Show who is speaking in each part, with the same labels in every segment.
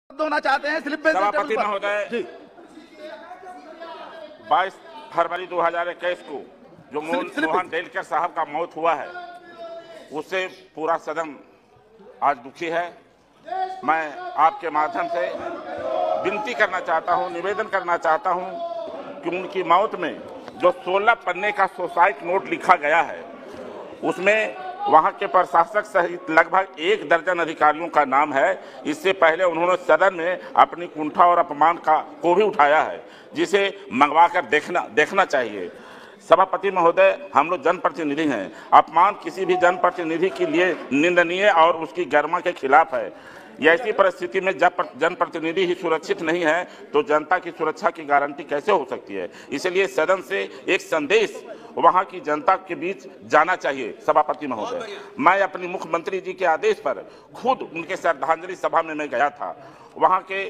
Speaker 1: होना चाहते हैं स्लिप बेंच
Speaker 2: सभापति महोदय, 22 फरवरी 2021 को जो मोहन डेलकर साहब का मौत हुआ है, उससे पूरा सदन आज दुखी है। मैं आपके माध्यम से विनती करना चाहता हूं, निवेदन करना चाहता हूं कि उनकी मौत में जो 16 पन्ने का सुसाइड नोट लिखा गया है, उसमें वहां के प्रशासक सहित लगभग 1 दर्जन अधिकारियों का नाम है। इससे पहले उन्होंने सदन में अपनी कुंठा और अपमान को भी उठाया है, जिसे मंगवा कर देखना चाहिए। सभापति महोदय, हम लोग जनप्रतिनिधि हैं। अपमान किसी भी जनप्रतिनिधि के लिए निंदनीय और उसकी गरिमा के खिलाफ है। ऐसी परिस्थिति में जब जनप्रतिनिधि ही सुरक्षित नहीं है तो जनता की सुरक्षा की गारंटी कैसे हो सकती है? इसलिए सदन से एक संदेश वहां की जनता के बीच जाना चाहिए। सभापति महोदय, मैं अपनी मुख्यमंत्री जी के आदेश पर खुद उनके श्रद्धांजलि सभा में मैं गया था। वहां के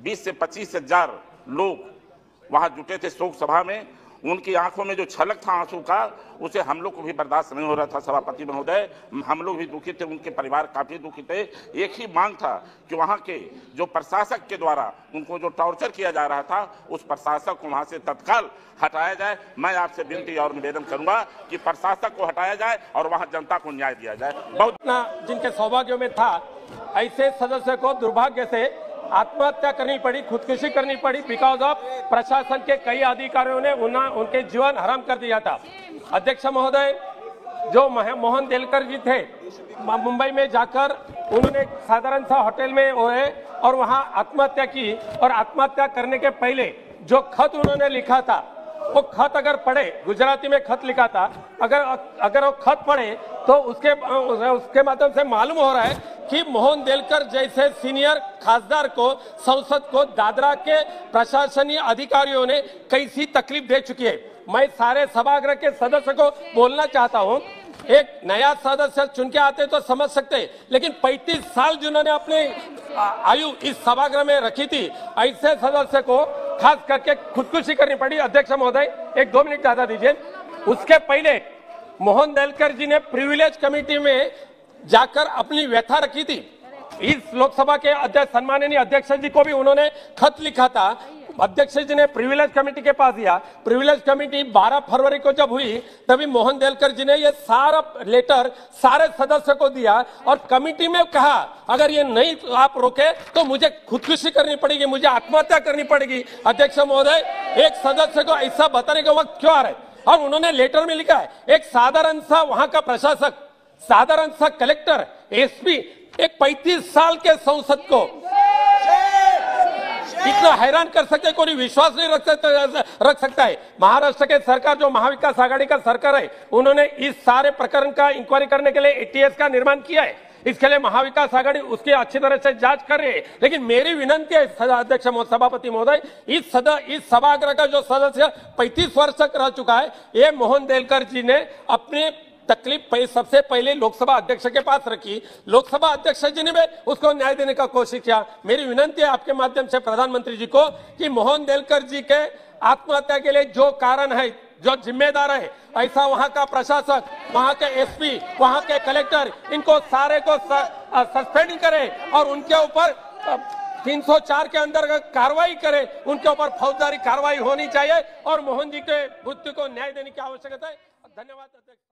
Speaker 2: 20 से 25 हजार लोग वहां जुटे थे शोक सभा में। उनकी आंखों में जो छलक था आंसू का, उसे हम लोग को भी बर्दाश्त नहीं हो रहा था। सभापति महोदय, हम लोग भी दुखी थे, उनके परिवार काफी दुखी थे। एक ही मांग था कि वहां के जो प्रशासक के द्वारा उनको जो टॉर्चर किया जा रहा था, उस प्रशासक को वहां से तत्काल हटाया जाए। मैं आपसे विनती और निवेदन करूंगा कि प्रशासक को हटाया जाए और वहां जनता को न्याय दिया जाए। बहुत
Speaker 3: जिनके सौभाग्य में था, ऐसे सदस्य को दुर्भाग्य से आत्महत्या करनी पड़ी, खुदकुशी करनी पड़ी, बिकॉज ऑफ प्रशासन के कई अधिकारियों ने उनके जीवन हराम कर दिया था। अध्यक्ष महोदय, जो मोहन डेलकर जी थे, मुंबई में जाकर उन्होंने साधारण सा होटल में ओए और वहां आत्महत्या की। और आत्महत्या करने के पहले जो खत उन्होंने लिखा था, वो खत अगर पढ़े, गुजराती में खत लिखा था, अगर वो खत पढ़े तो उसके माध्यम से मालूम हो रहा है कि मोहन डेलकर जैसे सीनियर खासदार को, संसद को, दादरा के प्रशासनीय अधिकारियों ने कैसी तकलीफ दे चुकी है। मैं सारे सभागृह के सदस्य को बोलना चाहता हूं, एक नया सदस्य चुन के आते तो समझ सकते, लेकिन 35 साल जिन्होंने अपने आयु इस सभागृह में रखी थी, ऐसे सदस्य को खास करके खुदकुशी करनी पड़ी। अध्यक्ष महोदय, 1-2 मिनट ज्यादा दीजिए। उसके पहले मोहन डेलकर जी ने प्रिविलेज कमेटी में जाकर अपनी व्यथा रखी थी। इस लोकसभा के अध्यक्ष, सम्माननीय अध्यक्ष जी को भी उन्होंने खत लिखा था। अध्यक्ष जी ने प्रिविलेज कमेटी के पास दिया। प्रिविलेज कमेटी 12 फरवरी को जब हुई, तभी मोहन डेलकर जी ने ये सारा लेटर सारे सदस्य को दिया और कमेटी में कहा, अगर ये नहीं आप रोके तो मुझे खुदकुशी करनी पड़ेगी, मुझे आत्महत्या करनी पड़ेगी। अध्यक्ष महोदय, एक सदस्य को ऐसा बताने का वक्त क्यों आ रहा है? और उन्होंने लेटर में लिखा है, एक साधारण सा वहां का प्रशासक, साधारण सा कलेक्टर, एसपी, एक 35 साल के सांसद को इतना हैरान कर सकते, कोई विश्वास नहीं रख सकता है। महाराष्ट्र के सरकार, जो महाविकास आघाड़ी का सरकार है, उन्होंने इस सारे प्रकरण का इंक्वायरी करने के लिए एटीएस का निर्माण किया है। इसके लिए महाविकास आघाड़ी उसकी अच्छी तरह से जांच कर रही है। लेकिन मेरी विनंती है अध्यक्ष सभापति महोदय, इस सभागृह का जो सदस्य 35 वर्ष तक रह चुका है, ये मोहन डेलकर जी ने अपनी तकलीफ सबसे पहले लोकसभा अध्यक्ष के पास रखी। लोकसभा अध्यक्ष जी ने भी उसको न्याय देने का कोशिश किया। मेरी विनंती है आपके माध्यम से प्रधानमंत्री जी को कि मोहन डेलकर जी के आत्महत्या के लिए जो कारण है, जो जिम्मेदार है, ऐसा वहां का प्रशासक, वहां के एसपी, वहां के कलेक्टर, इनको सारे को सस्पेंड करे और उनके ऊपर 304 के अंदर कार्रवाई करे, उनके ऊपर फौजदारी कार्रवाई होनी चाहिए और मोहन जी के मृत्यु को न्याय देने की आवश्यकता है। धन्यवाद अध्यक्ष।